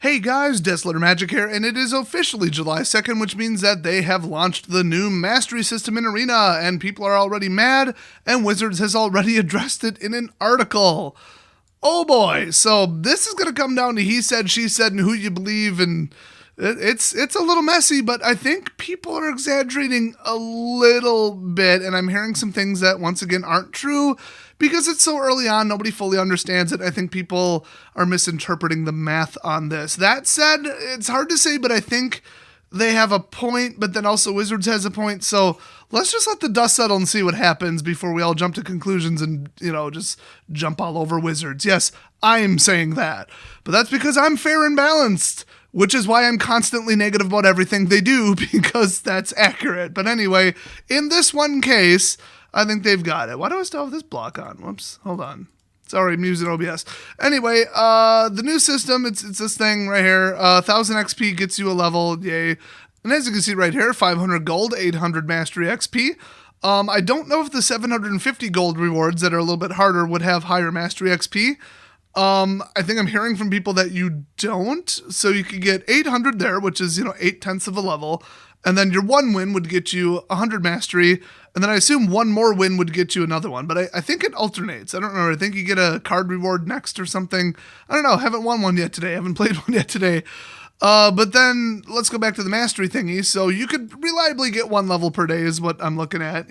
Hey guys, Desolator Magic here, and it is officially July 2nd, which means that they have launched the new Mastery system in Arena, and people are already mad, and Wizards has already addressed it in an article. Oh boy, so this is going to come down to he said, she said, and who you believe, and it's a little messy, but I think people are exaggerating a little bit, and I'm hearing some things that, once again, aren't true, because it's so early on, nobody fully understands it. I think people are misinterpreting the math on this. That said, it's hard to say, but I think they have a point, but then also Wizards has a point, so let's just let the dust settle and see what happens before we all jump to conclusions and, just jump all over Wizards. Yes, I'm saying that, but that's because I'm fair and balanced, which is why I'm constantly negative about everything they do, because that's accurate. But anyway, in this one case, I think they've got it. Why do I still have this block on? Whoops, hold on. Sorry, I'm using OBS. Anyway, the new system, it's this thing right here. 1000 XP gets you a level, yay. And as you can see right here, 500 gold, 800 mastery XP. I don't know if the 750 gold rewards that are a little bit harder would have higher mastery XP. I think I'm hearing from people that you don't. So you could get 800 there, which is, 8/10 of a level. And then your one win would get you 100 mastery. And then I assume one more win would get you another one. But I think it alternates. I don't know. I think you get a card reward next or something. I don't know. Haven't won one yet today. Haven't played one yet today. But then let's go back to the mastery thingy. So you could reliably get one level per day is what I'm looking at.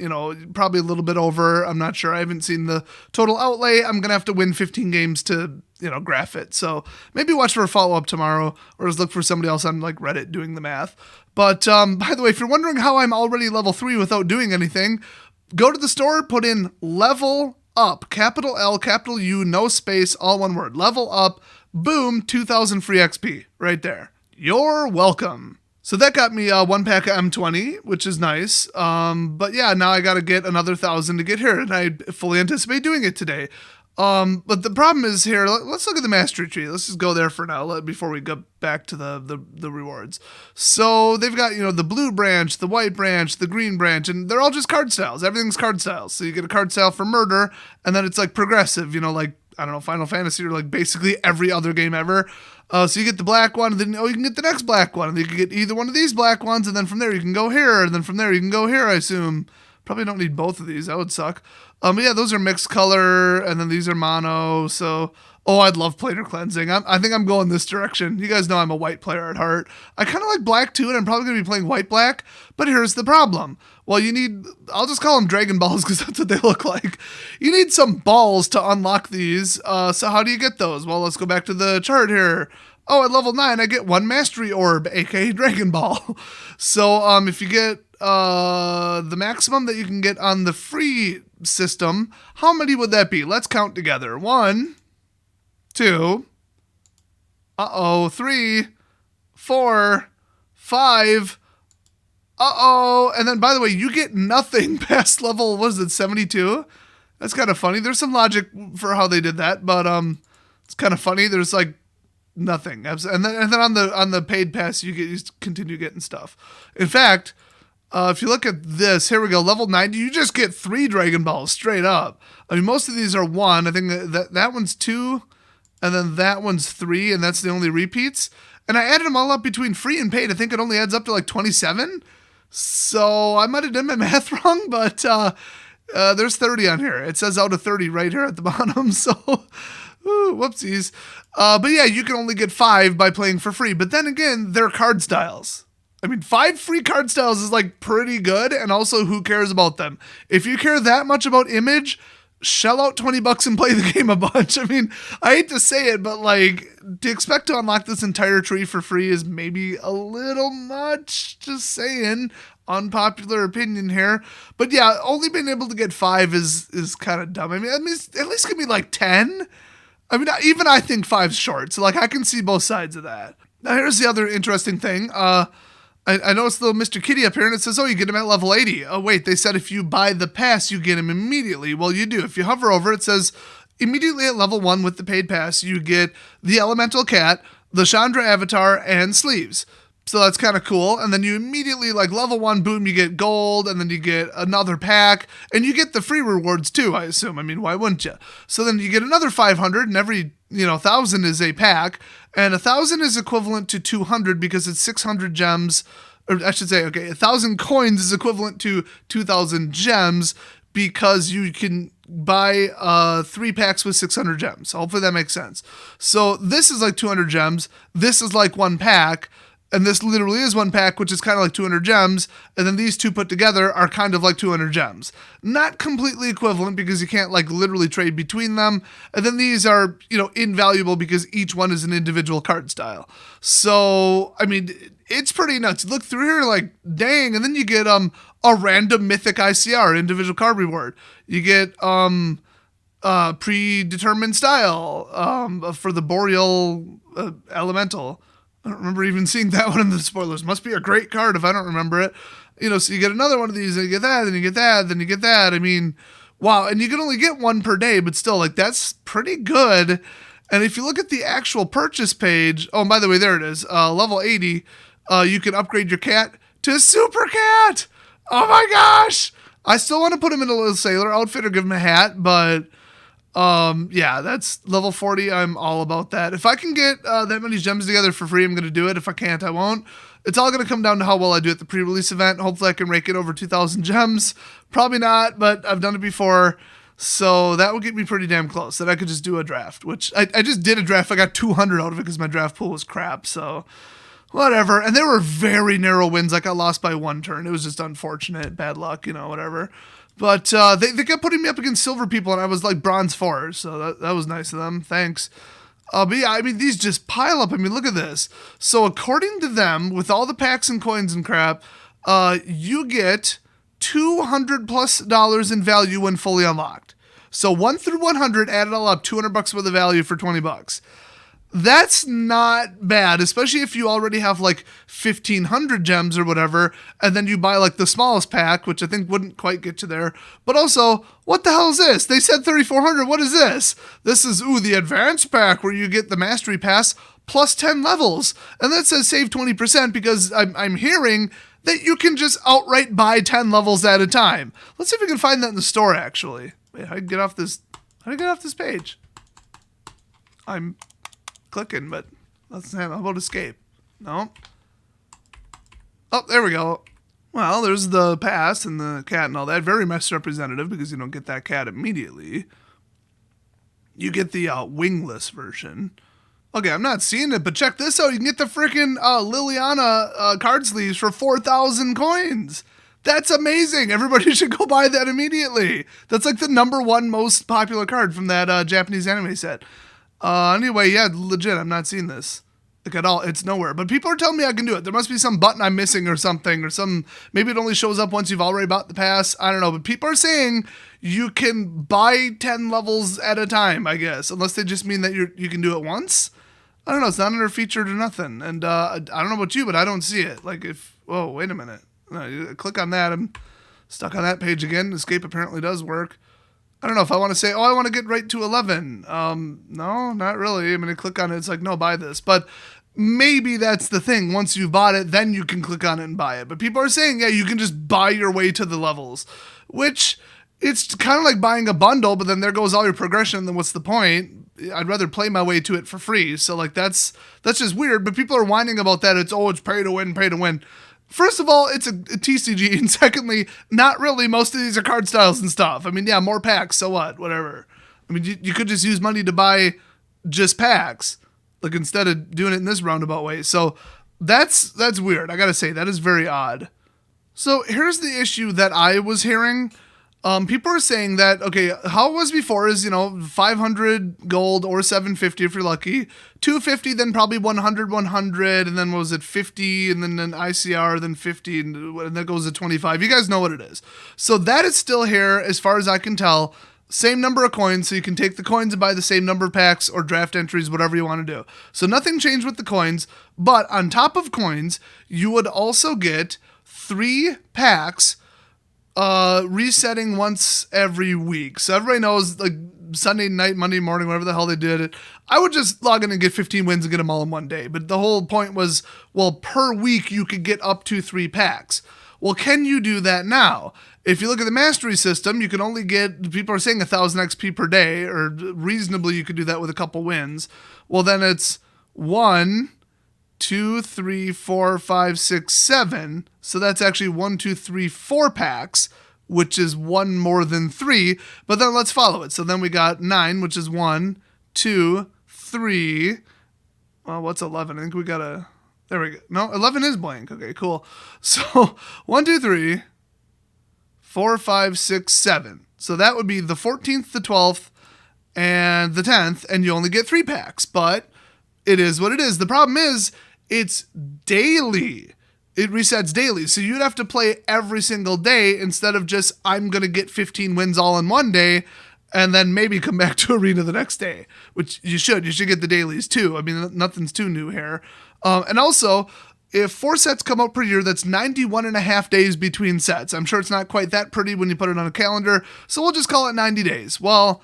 Probably a little bit over. I'm not sure. I haven't seen the total outlay. I'm going to have to win 15 games to, graph it. So maybe watch for a follow-up tomorrow or just look for somebody else on Reddit doing the math. But by the way, if you're wondering how I'm already level 3 without doing anything, go to the store, put in level up, capital L, capital U, no space, all one word, level up, boom, 2,000 free XP right there. You're welcome. So that got me one pack of M20, which is nice. But yeah, now I got to get another 1,000 to get here, and I fully anticipate doing it today. But the problem is here, let's look at the mastery tree. Let's just go there for now before we go back to the rewards. So they've got, the blue branch, the white branch, the green branch, and they're all just card styles. Everything's card styles. So you get a card style for murder, and then it's progressive, I don't know, Final Fantasy or basically every other game ever. So you get the black one, and then you can get the next black one, and then you can get either one of these black ones, and then from there you can go here, and then from there you can go here, I assume. Probably don't need both of these. That would suck. But yeah, those are mixed color, and then these are mono. So, I'd love planar cleansing. I think I'm going this direction. You guys know I'm a white player at heart. I kind of like black too, and I'm probably going to be playing white-black. But here's the problem. Well, I'll just call them Dragon Balls because that's what they look like. You need some balls to unlock these. So how do you get those? Well, let's go back to the chart here. At level 9, I get one Mastery Orb, aka Dragon Ball. So if you get the maximum that you can get on the free system, how many would that be? Let's count together. 1, 2, 3, 4, 5, and then by the way, you get nothing past level, 72? That's kind of funny. There's some logic for how they did that, but it's kind of funny. There's nothing. And then on the paid pass, you continue getting stuff. In fact, if you look at this, here we go, level 90, you just get 3 Dragon Balls straight up. I mean, most of these are 1. I think that one's 2, and then that one's 3, and that's the only repeats. And I added them all up between free and paid. I think it only adds up to 27. So I might have done my math wrong, but there's 30 on here. It says out of 30 right here at the bottom. So, whoopsies. But yeah, you can only get 5 by playing for free. But then again, they're card styles. I mean, 5 free card styles is pretty good, and also who cares about them? If you care that much about image, shell out $20 and play the game a bunch. I mean, I hate to say it, but to expect to unlock this entire tree for free is maybe a little much. Just saying, unpopular opinion here. But yeah, only being able to get 5 is kind of dumb. I mean, at least give me 10. I mean, even I think 5's short, so I can see both sides of that. Now here's the other interesting thing. I noticed little Mr. Kitty up here, and it says, you get him at level 80. Oh, wait, they said if you buy the pass, you get him immediately. Well, you do. If you hover over, it says immediately at level 1 with the paid pass, you get the Elemental Cat, the Chandra Avatar, and sleeves. So that's kind of cool. And then you immediately, level 1, boom, you get gold, and then you get another pack, and you get the free rewards too, I assume. I mean, why wouldn't you? So then you get another 500, and every 1,000 is a pack, And 1,000 is equivalent to 200 because it's 600 gems, or I should say, okay, 1,000 coins is equivalent to 2,000 gems because you can buy 3 packs with 600 gems. Hopefully that makes sense. So this is like 200 gems. This is like 1 pack. And this literally is 1 pack, which is kind of like 200 gems. And then these two put together are kind of like 200 gems. Not completely equivalent because you can't like literally trade between them. And then these are, invaluable because each one is an individual card style. So, I mean, it's pretty nuts. Look through here like, dang. And then you get a random mythic ICR, individual card reward. You get predetermined style for the Boreal Elemental. I don't remember even seeing that one in the spoilers. Must be a great card if I don't remember it. So you get another one of these, and you get that, then you get that, then you get that. I mean, wow. And you can only get 1 per day, but still, like, that's pretty good. And if you look at the actual purchase page, oh, and by the way, there it is. Level 80, you can upgrade your cat to Super Cat. Oh my gosh. I still want to put him in a little sailor outfit or give him a hat, but yeah, that's level 40. I'm all about that. If I can get that many gems together for free, I'm going to do it. If I can't, I won't. It's all going to come down to how well I do at the pre-release event. Hopefully I can rake it over 2,000 gems. Probably not, but I've done it before. So that would get me pretty damn close. That I could just do a draft, which I just did a draft. I got 200 out of it because my draft pool was crap. So whatever. And there were very narrow wins. I got lost by 1 turn. It was just unfortunate. Bad luck, whatever. But they kept putting me up against silver people, and I was like bronze 4, so that was nice of them. Thanks. But yeah, I mean, these just pile up. I mean, look at this. So according to them, with all the packs and coins and crap, you get $200+ in value when fully unlocked. So 1 through 100, add it all up, $200 worth of value for $20. That's not bad, especially if you already have like 1,500 gems or whatever, and then you buy like the smallest pack, which I think wouldn't quite get you there. But also, what the hell is this? They said 3,400. What is this? This is, the advanced pack where you get the mastery pass plus 10 levels. And that says save 20% because I'm hearing that you can just outright buy 10 levels at a time. Let's see if we can find that in the store, actually. Wait, how do I get off this page? I'm clicking, but let's have, how about escape? No. Oh, there we go. Well, there's the pass and the cat and all that. Very misrepresentative because you don't get that cat immediately. You get the wingless version. Okay, I'm not seeing it, but check this out. You can get the freaking Liliana card sleeves for 4,000 coins. That's amazing. Everybody should go buy that immediately. That's like the #1 most popular card from that Japanese anime set. Anyway, yeah, legit, I'm not seeing this. Like at all. It's nowhere. But people are telling me I can do it. There must be some button I'm missing or something, or maybe it only shows up once you've already bought the pass. I don't know. But people are saying you can buy 10 levels at a time, I guess. Unless they just mean that you can do it once. I don't know. It's not under featured or nothing. And I don't know about you, but I don't see it. Like whoa, wait a minute. No, you click on that. I'm stuck on that page again. Escape apparently does work. I don't know if I want to say, I want to get right to 11. No, not really. I'm going to click on it. It's like, no, buy this. But maybe that's the thing. Once you've bought it, then you can click on it and buy it. But people are saying, yeah, you can just buy your way to the levels, which it's kind of like buying a bundle, but then there goes all your progression. Then what's the point? I'd rather play my way to it for free. So like, that's just weird. But people are whining about that. It's pay to win. First of all, it's a TCG, and secondly, not really. Most of these are card styles and stuff. I mean, yeah, more packs, so what? Whatever. I mean, you could just use money to buy just packs, like instead of doing it in this roundabout way. So that's weird. I gotta say, that is very odd. So here's the issue that I was hearing. People are saying that, okay, how it was before is, 500 gold or 750 if you're lucky, 250, then probably 100, and then what was it, 50, and then an ICR, then 50, and then it goes to 25. You guys know what it is. So that is still here, as far as I can tell. Same number of coins, so you can take the coins and buy the same number of packs or draft entries, whatever you want to do. So nothing changed with the coins, but on top of coins, you would also get 3 packs resetting once every week. So everybody knows, like Sunday night, Monday morning, whatever the hell they did it, I would just log in and get 15 wins and get them all in one day. But the whole point was, well, per week you could get up to 3 packs. Well, can you do that now? If you look at the mastery system, you can only get, people are saying 1,000 XP per day, or reasonably you could do that with a couple wins. Well, then it's 1, 2, 3, 4, 5, 6, 7. So that's actually 1, 2, 3, 4 packs, which is one more than 3. But then let's follow it. So then we got 9, which is 1, 2, 3. Well, what's 11? I think we got a... There we go. No, 11 is blank. Okay, cool. So 1, 2, 3, 4, 5, 6, 7. So that would be the 14th, the 12th, and the 10th, and you only get 3 packs. But it is what it is. The problem is it's daily. It resets daily. So you'd have to play every single day instead of just, I'm going to get 15 wins all in one day and then maybe come back to Arena the next day, which you should. You should get the dailies too. I mean, nothing's too new here. And also, if 4 sets come out per year, that's 91 and a half days between sets. I'm sure it's not quite that pretty when you put it on a calendar, so we'll just call it 90 days. Well,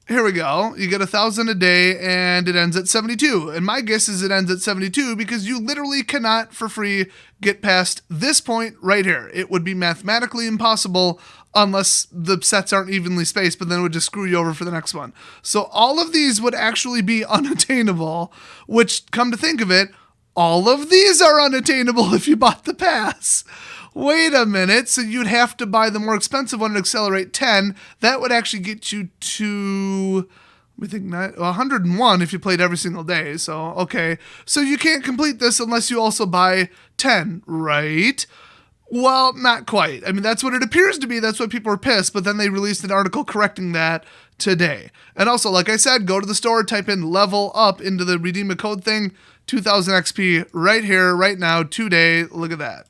here we go. You get 1,000 a day, and it ends at 72. And my guess is it ends at 72 because you literally cannot, for free, get past this point right here. It would be mathematically impossible unless the sets aren't evenly spaced, but then it would just screw you over for the next one. So all of these would actually be unattainable, which, come to think of it, all of these are unattainable if you bought the pass. Wait a minute. So you'd have to buy the more expensive one at Accelerate 10. That would actually get you to, we think 101 if you played every single day. So, okay. So you can't complete this unless you also buy 10, right? Well, not quite. I mean, that's what it appears to be. That's why people are pissed. But then they released an article correcting that today. And also, like I said, go to the store, type in level up into the redeem a code thing, 2000 XP right here, right now, today. Look at that.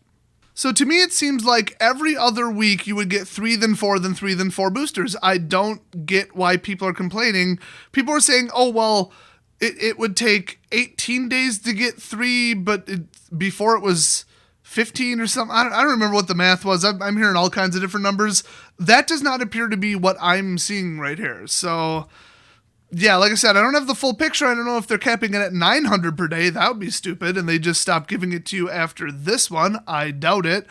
So to me, it seems like every other week you would get 3, then 4, then 3, then 4 boosters. I don't get why people are complaining. People are saying, oh, well, it would take 18 days to get 3, but before it was 15 or something. I don't remember what the math was. I'm hearing all kinds of different numbers. That does not appear to be what I'm seeing right here. So yeah, like I said, I don't have the full picture. I don't know if they're capping it at 900 per day. That would be stupid. And they just stopped giving it to you after this one. I doubt it.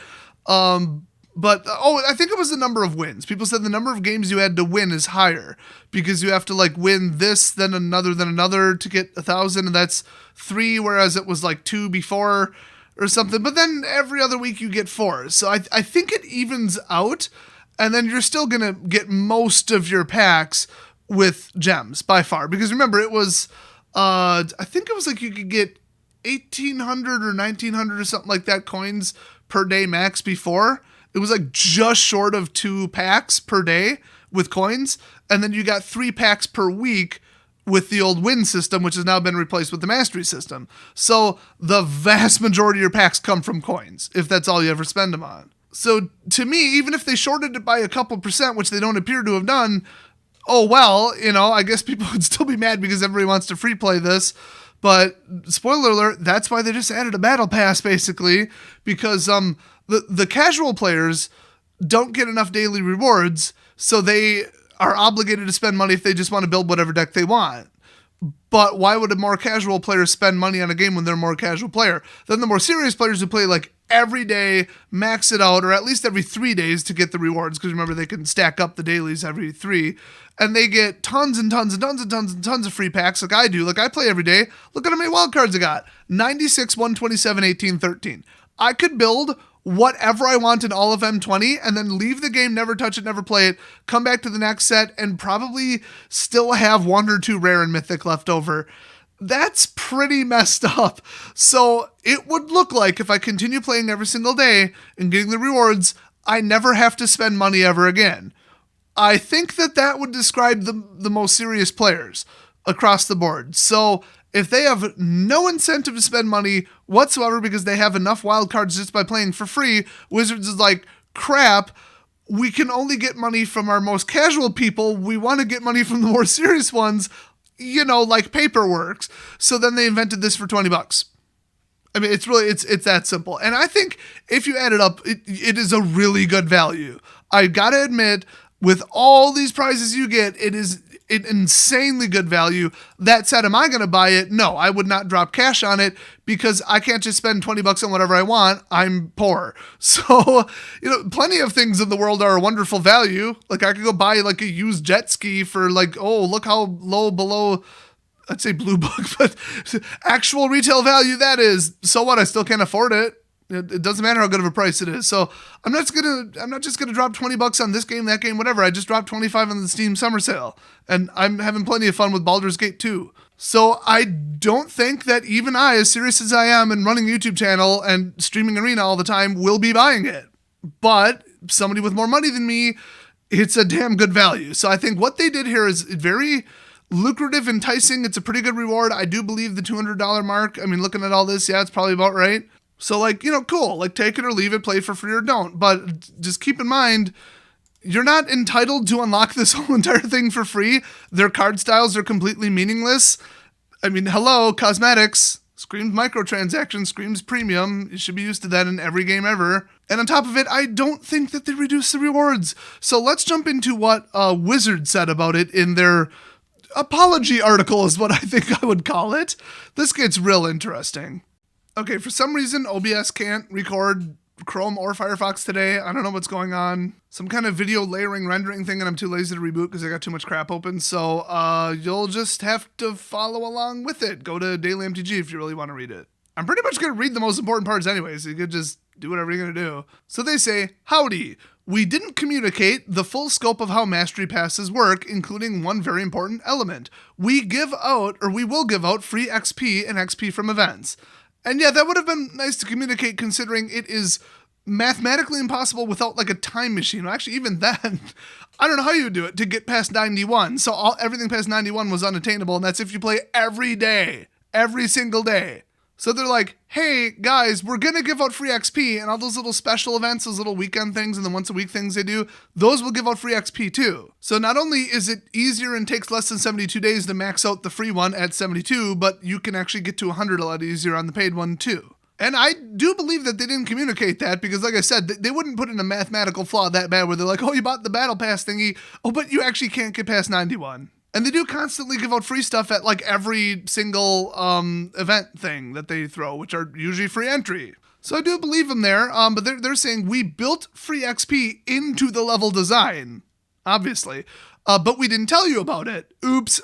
But I think it was the number of wins. People said the number of games you had to win is higher because you have to like win this, then another to get 1,000. And that's 3, whereas it was like 2 before or something. But then every other week you get 4. So I think it evens out. And then you're still going to get most of your packs with gems by far, because remember it was I think it was like you could get 1,800 or 1,900 or something like that coins per day max before. It was like just short of 2 packs per day with coins, and then you got 3 packs per week with the old win system, which has now been replaced with the mastery system. So the vast majority of your packs come from coins if that's all you ever spend them on. So to me, even if they shorted it by a couple percent, which they don't appear to have done, oh, well, I guess people would still be mad because everybody wants to free play this. But spoiler alert, that's why they just added a battle pass, basically, because the casual players don't get enough daily rewards, so they are obligated to spend money if they just want to build whatever deck they want. But why would a more casual player spend money on a game when they're a more casual player? Then the more serious players who play like every day, max it out, or at least every 3 days to get the rewards, because remember, they can stack up the dailies every 3, and they get tons and tons and tons and tons and tons of free packs like I do. Like I play every day. Look at how many wild cards I got. 96, 127, 18, 13. I could build whatever I want in all of M20 and then leave the game, never touch it, never play it, come back to the next set, and probably still have 1 or 2 rare and mythic left over. That's pretty messed up. So it would look like if I continue playing every single day and getting the rewards, I never have to spend money ever again. I think that would describe the most serious players across the board. So if they have no incentive to spend money whatsoever because they have enough wild cards just by playing for free, Wizards is like, crap, we can only get money from our most casual people. We want to get money from the more serious ones, like paperwork. So then they invented this for $20. I mean, it's that simple. And I think if you add it up, it is a really good value. I gotta admit, with all these prizes you get, it is an insanely good value. That said, am I going to buy it? No, I would not drop cash on it because I can't just spend $20 on whatever I want. I'm poor. So, plenty of things in the world are a wonderful value. Like I could go buy like a used jet ski for like, oh, look how low below I'd say blue book, but actual retail value, that is. So what? I still can't afford it. It doesn't matter how good of a price it is. So I'm not just gonna drop $20 on this game, that game, whatever. I just dropped 25 on the Steam summer sale, and I'm having plenty of fun with Baldur's Gate 2. So I don't think that even I, as serious as I am and running a YouTube channel and streaming Arena all the time, will be buying it. But somebody with more money than me, it's a damn good value. So I think what they did here is very lucrative, enticing. It's a pretty good reward. I do believe the $200 mark. I mean, looking at all this, yeah, it's probably about right. So like, cool, like take it or leave it, play for free or don't. But just keep in mind, you're not entitled to unlock this whole entire thing for free. Their card styles are completely meaningless. I mean, hello, cosmetics, screams microtransactions, screams premium. You should be used to that in every game ever. And on top of it, I don't think that they reduce the rewards. So let's jump into what Wizard said about it in their apology article is what I think I would call it. This gets real interesting. Okay, for some reason, OBS can't record Chrome or Firefox today. I don't know what's going on. Some kind of video layering, rendering thing, and I'm too lazy to reboot because I got too much crap open. So you'll just have to follow along with it. Go to Daily MTG if you really want to read it. I'm pretty much going to read the most important parts anyway, so you could just do whatever you're going to do. So they say, howdy. We didn't communicate the full scope of how Mastery Passes work, including one very important element. We will give out free XP and XP from events. And yeah, that would have been nice to communicate considering it is mathematically impossible without like a time machine. Well, actually, even then, I don't know how you would do it to get past 91. So everything past 91 was unattainable, and that's if you play every day, every single day. So they're like, hey, guys, we're going to give out free XP, and all those little special events, those little weekend things and the once-a-week things they do, those will give out free XP too. So not only is it easier and takes less than 72 days to max out the free one at 72, but you can actually get to 100 a lot easier on the paid one too. And I do believe that they didn't communicate that because, like I said, they wouldn't put in a mathematical flaw that bad where they're like, oh, you bought the Battle Pass thingy, oh, but you actually can't get past 91. And they do constantly give out free stuff at like every single event thing that they throw, which are usually free entry. So I do believe them there, but they're saying we built free XP into the level design, obviously, but we didn't tell you about it. Oops.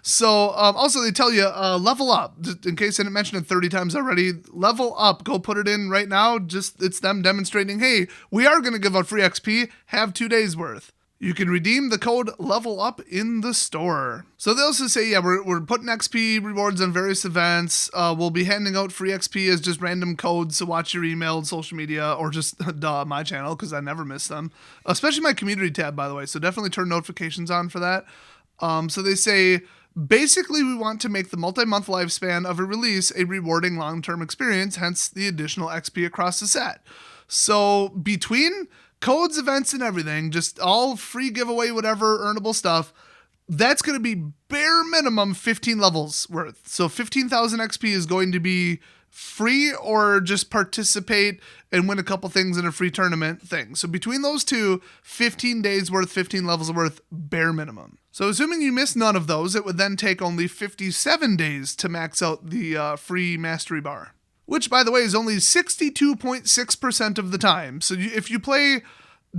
So also they tell you level up, just in case I didn't mention it 30 times already. Level up, go put it in right now. Just it's them demonstrating, hey, we are going to give out free XP, have 2 days worth. You can redeem the code Level Up in the store. So they also say, yeah, we're putting XP rewards on various events. We'll be handing out free XP as just random codes, so watch your email, social media, or just my channel, because I never miss them. Especially my community tab, by the way, so definitely turn notifications on for that. So they say, basically we want to make the multi-month lifespan of a release a rewarding long-term experience, hence the additional XP across the set. So between codes, events, and everything, just all free giveaway, whatever, earnable stuff, that's going to be bare minimum 15 levels worth. So 15,000 XP is going to be free or just participate and win a couple things in a free tournament thing. So between those two, 15 days worth, 15 levels worth, bare minimum. So assuming you miss none of those, it would then take only 57 days to max out the free mastery bar. Which, by the way, is only 62.6% of the time. So if you play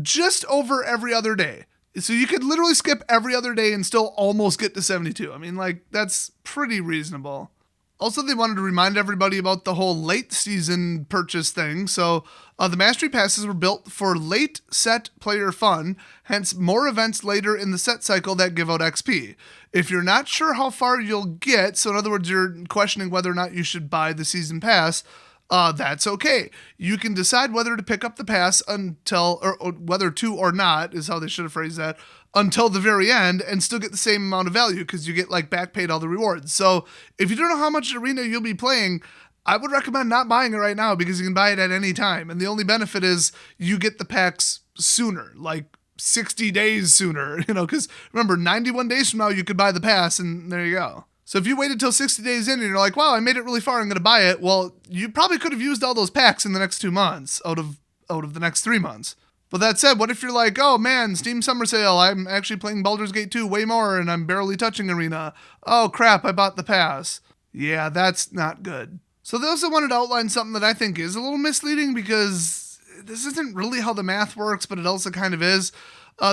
just over every other day, so you could literally skip every other day and still almost get to 72. I mean, like, that's pretty reasonable. Also, they wanted to remind everybody about the whole late season purchase thing. So the Mastery Passes were built for late set player fun, hence more events later in the set cycle that give out XP. If you're not sure how far you'll get, so in other words, you're questioning whether or not you should buy the season pass, that's okay. You can decide whether to pick up the pass until, or whether to or not, is how they should have phrased that, until the very end and still get the same amount of value because you get like back paid all the rewards. So if you don't know how much arena you'll be playing, I would recommend not buying it right now because you can buy it at any time. And the only benefit is you get the packs sooner, like 60 days sooner, because remember, 91 days from now, you could buy the pass and there you go. So if you waited till 60 days in and you're like, wow, I made it really far, I'm going to buy it. Well, you probably could have used all those packs in the next 2 months out of the next 3 months. But that said, what if you're like, oh man, Steam Summer Sale, I'm actually playing Baldur's Gate 2 way more and I'm barely touching Arena. Oh crap, I bought the pass. Yeah, that's not good. So they also wanted to outline something that I think is a little misleading because this isn't really how the math works, but it also kind of is.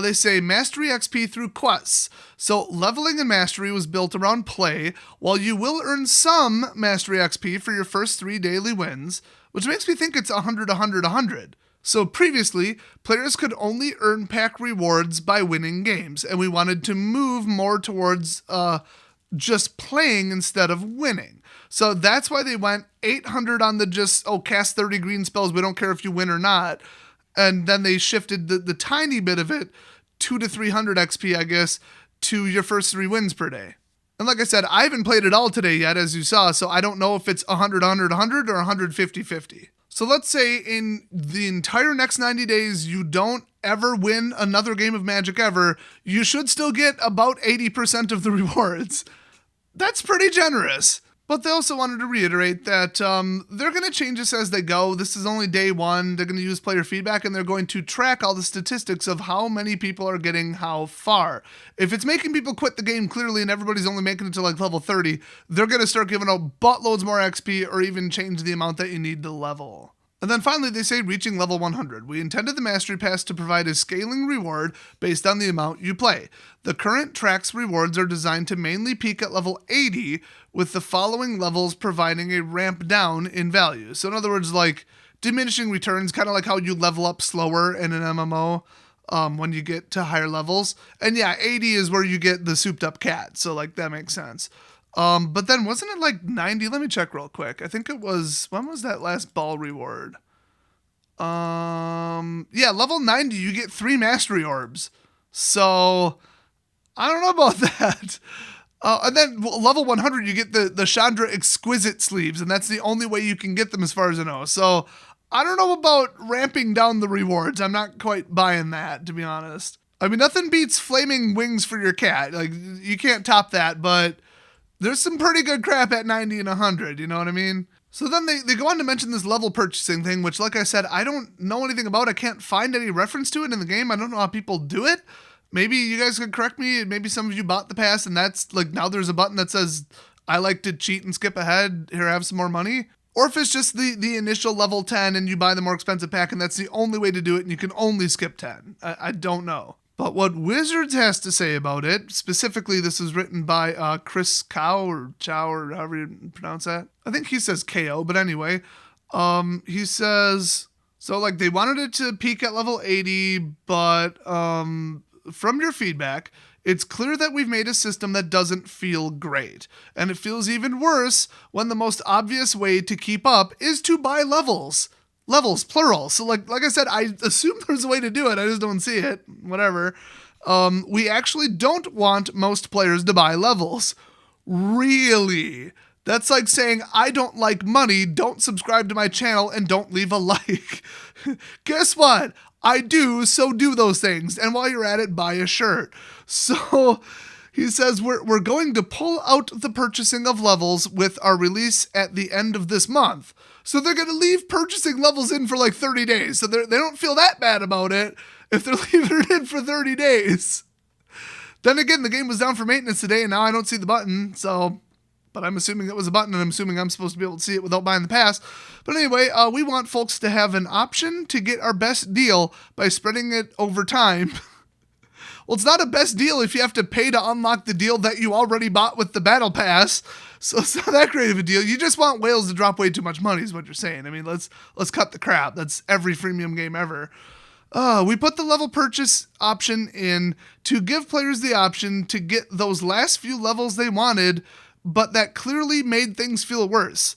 They say Mastery XP through quests. So leveling in Mastery was built around play, while you will earn some Mastery XP for your first 3 daily wins, which makes me think it's 100, 100, 100. So previously, players could only earn pack rewards by winning games, and we wanted to move more towards just playing instead of winning. So that's why they went 800 on the just, cast 30 green spells, we don't care if you win or not. And then they shifted the tiny bit of it, 200 to 300 XP, I guess, to your first 3 wins per day. And like I said, I haven't played it all today yet, as you saw, so I don't know if it's 100, 100, 100 or 150, 50. So let's say in the entire next 90 days, you don't ever win another game of Magic ever, you should still get about 80% of the rewards. That's pretty generous. But they also wanted to reiterate that they're going to change this as they go. This is only day 1. They're going to use player feedback, and they're going to track all the statistics of how many people are getting how far. If it's making people quit the game clearly and everybody's only making it to like level 30, they're going to start giving out buttloads more XP or even change the amount that you need to level. And then finally, they say reaching level 100. We intended the Mastery Pass to provide a scaling reward based on the amount you play. The current track's rewards are designed to mainly peak at level 80, with the following levels providing a ramp down in value. So in other words, like diminishing returns, kind of like how you level up slower in an MMO when you get to higher levels. And yeah, 80 is where you get the souped up cat. So like that makes sense. But then wasn't it like 90? Let me check real quick. I think it was, when was that last ball reward? Yeah, level 90, you get 3 mastery orbs. So I don't know about that. And then level 100, you get the Chandra Exquisite sleeves, and that's the only way you can get them as far as I know. So I don't know about ramping down the rewards. I'm not quite buying that, to be honest. I mean, nothing beats flaming wings for your cat. Like, you can't top that, but there's some pretty good crap at 90 and 100, you know what I mean? So then they go on to mention this level purchasing thing, which, like I said, I don't know anything about. I can't find any reference to it in the game. I don't know how people do it. Maybe you guys can correct me. Maybe some of you bought the pass, and that's like now there's a button that says, I like to cheat and skip ahead. Here, have some more money. Or if it's just the initial level 10 and you buy the more expensive pack, and that's the only way to do it, and you can only skip 10. I don't know. But what Wizards has to say about it, specifically this is written by Chris Chow or however you pronounce that. I think he says KO, but anyway, he says, so like they wanted it to peak at level 80, but from your feedback, it's clear that we've made a system that doesn't feel great. And it feels even worse when the most obvious way to keep up is to buy levels. Levels, plural. So like I said, I assume there's a way to do it. I just don't see it. Whatever. We actually don't want most players to buy levels. Really? That's like saying, I don't like money, don't subscribe to my channel, and don't leave a like. Guess what? I do, so do those things. And while you're at it, buy a shirt. So he says we're going to pull out the purchasing of levels with our release at the end of this month. So they're going to leave purchasing levels in for like 30 days. So they don't feel that bad about it if they're leaving it in for 30 days. Then again, the game was down for maintenance today, and now I don't see the button. So, but I'm assuming it was a button, and I'm assuming I'm supposed to be able to see it without buying the pass. But anyway, we want folks to have an option to get our best deal by spreading it over time. Well, it's not a best deal if you have to pay to unlock the deal that you already bought with the battle pass. So it's not that great of a deal. You just want whales to drop way too much money is what you're saying. I mean, let's cut the crap. That's every freemium game ever. We put the level purchase option in to give players the option to get those last few levels they wanted, but that clearly made things feel worse.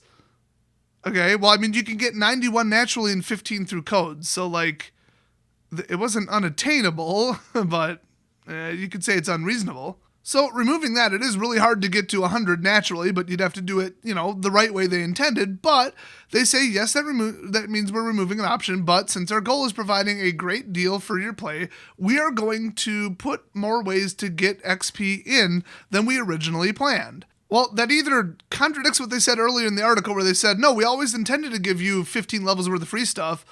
Okay, well, I mean, you can get 91 naturally and 15 through codes. So, like, it wasn't unattainable, but you could say it's unreasonable. So removing that, it is really hard to get to 100 naturally, but you'd have to do it, the right way they intended. But they say, yes, that means we're removing an option. But since our goal is providing a great deal for your play, we are going to put more ways to get XP in than we originally planned. Well, that either contradicts what they said earlier in the article where they said, no, we always intended to give you 15 levels worth of free stuff.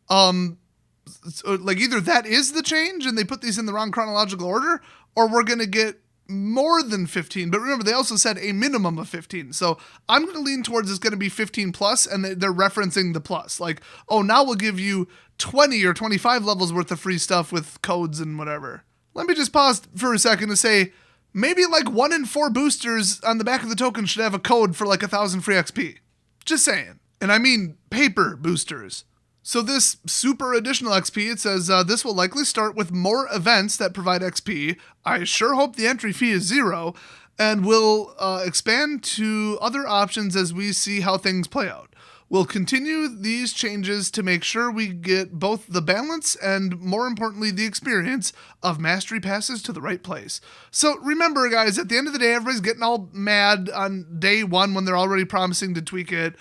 Like either that is the change and they put these in the wrong chronological order, or we're going to get more than 15, but remember, they also said a minimum of 15. So I'm going to lean towards it's going to be 15 plus, and they're referencing the plus. Like, oh, now we'll give you 20 or 25 levels worth of free stuff with codes and whatever. Let me just pause for a second to say, maybe like 1 in 4 boosters on the back of the token should have a code for like 1,000 free XP. Just saying. And I mean paper boosters. So this super additional XP, it says, this will likely start with more events that provide XP. I sure hope the entry fee is 0, and will expand to other options as we see how things play out. We'll continue these changes to make sure we get both the balance and, more importantly, the experience of mastery passes to the right place. So remember, guys, at the end of the day, everybody's getting all mad on day 1 when they're already promising to tweak it.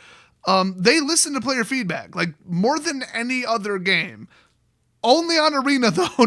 They listen to player feedback, like more than any other game. Only on Arena, though,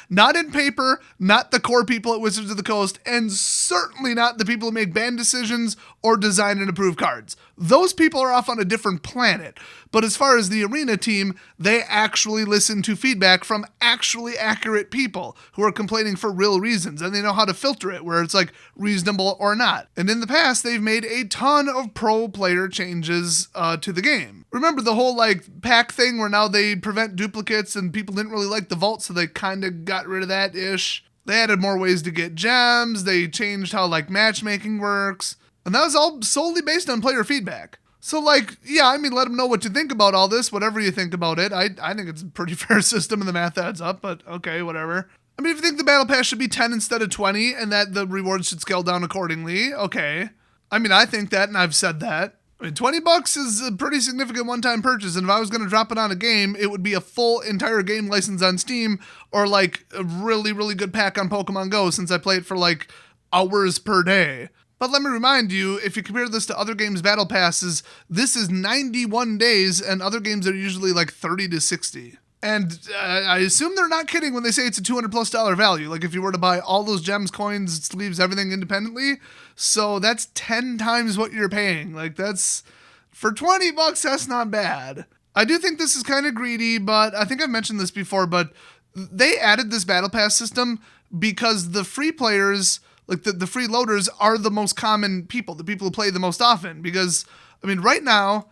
not in paper, not the core people at Wizards of the Coast, and certainly not the people who make ban decisions or design and approve cards. Those people are off on a different planet. But as far as the Arena team, they actually listen to feedback from actually accurate people who are complaining for real reasons, and they know how to filter it, where it's like reasonable or not. And in the past, they've made a ton of pro player changes to the game. Remember the whole like pack thing where now they prevent duplicates and people didn't really like the vault, so they kind of got rid of that ish. They added more ways to get gems. They changed how like matchmaking works. And that was all solely based on player feedback. So like, yeah, I mean, let them know what you think about all this, whatever you think about it. I think it's a pretty fair system and the math adds up, but okay, whatever. I mean, if you think the battle pass should be 10 instead of 20 and that the rewards should scale down accordingly, okay. I mean, I think that, and I've said that. I mean, $20 is a pretty significant one-time purchase, and if I was going to drop it on a game, it would be a full entire game license on Steam, or like a really, really good pack on Pokemon Go, since I play it for like hours per day. But let me remind you, if you compare this to other games' battle passes, this is 91 days, and other games are usually like 30 to 60. And I assume they're not kidding when they say it's a $200+ value. Like if you were to buy all those gems, coins, sleeves, everything independently. So that's 10 times what you're paying. Like that's, for $20, that's not bad. I do think this is kind of greedy, but I think I've mentioned this before, but they added this battle pass system because the free players, like the freeloaders, are the most common people, the people who play the most often. Because, I mean, right now,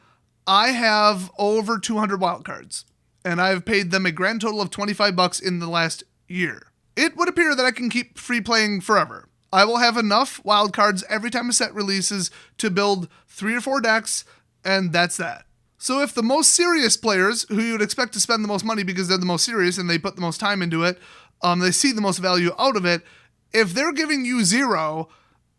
I have over 200 wildcards. And I've paid them a grand total of $25 in the last year. It would appear that I can keep free playing forever. I will have enough wildcards every time a set releases to build 3 or 4 decks, and that's that. So if the most serious players, who you would expect to spend the most money because they're the most serious and they put the most time into it, they see the most value out of it, if they're giving you 0,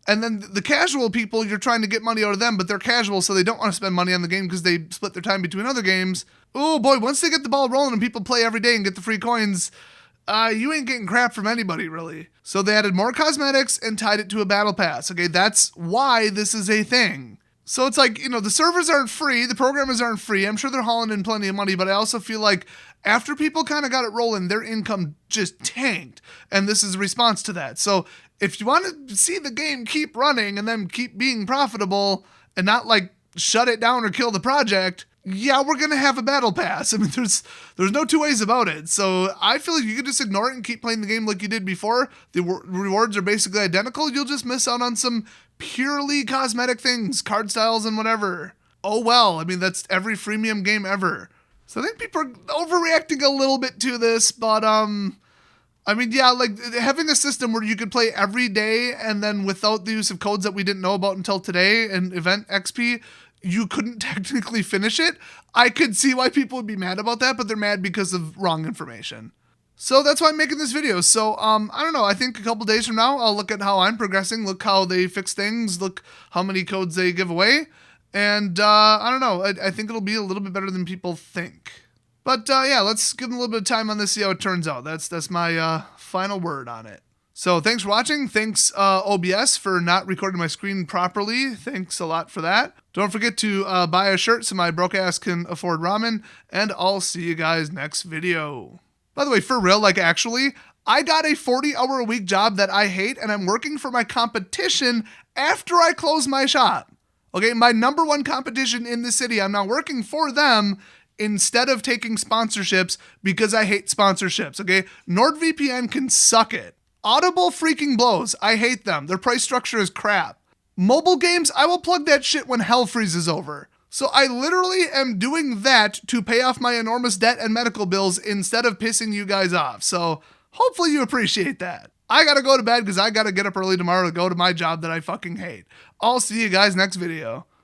and then the casual people, you're trying to get money out of them, but they're casual, so they don't want to spend money on the game because they split their time between other games. Oh boy, once they get the ball rolling and people play every day and get the free coins, you ain't getting crap from anybody, really. So they added more cosmetics and tied it to a battle pass. Okay, that's why this is a thing. So it's like, you know, the servers aren't free, the programmers aren't free. I'm sure they're hauling in plenty of money, but I also feel like after people kind of got it rolling, their income just tanked. And this is a response to that. So if you want to see the game keep running and then keep being profitable and not like shut it down or kill the project, yeah, we're going to have a battle pass. I mean, there's no two ways about it. So I feel like you could just ignore it and keep playing the game like you did before. The rewards are basically identical. You'll just miss out on some purely cosmetic things, card styles and whatever. Oh well, I mean, that's every freemium game ever. So I think people are overreacting a little bit to this, but I mean, yeah, like having a system where you could play every day and then without the use of codes that we didn't know about until today and event XP, you couldn't technically finish it. I could see why people would be mad about that, but they're mad because of wrong information. So that's why I'm making this video. So I don't know, I think a couple days from now, I'll look at how I'm progressing, look how they fix things, look how many codes they give away. And I don't know, I think it'll be a little bit better than people think. But yeah, let's give them a little bit of time on this, see how it turns out. That's my final word on it. So thanks for watching. Thanks OBS for not recording my screen properly. Thanks a lot for that. Don't forget to buy a shirt so my broke ass can afford ramen. And I'll see you guys next video. By the way, for real, like actually, I got a 40-hour-a-week job that I hate, and I'm working for my competition after I close my shop. Okay, my #1 competition in the city, I'm now working for them instead of taking sponsorships because I hate sponsorships, okay? NordVPN can suck it. Audible freaking blows. I hate them. Their price structure is crap. Mobile games, I will plug that shit when hell freezes over. So I literally am doing that to pay off my enormous debt and medical bills instead of pissing you guys off. So hopefully you appreciate that. I gotta go to bed because I gotta get up early tomorrow to go to my job that I fucking hate. I'll see you guys next video.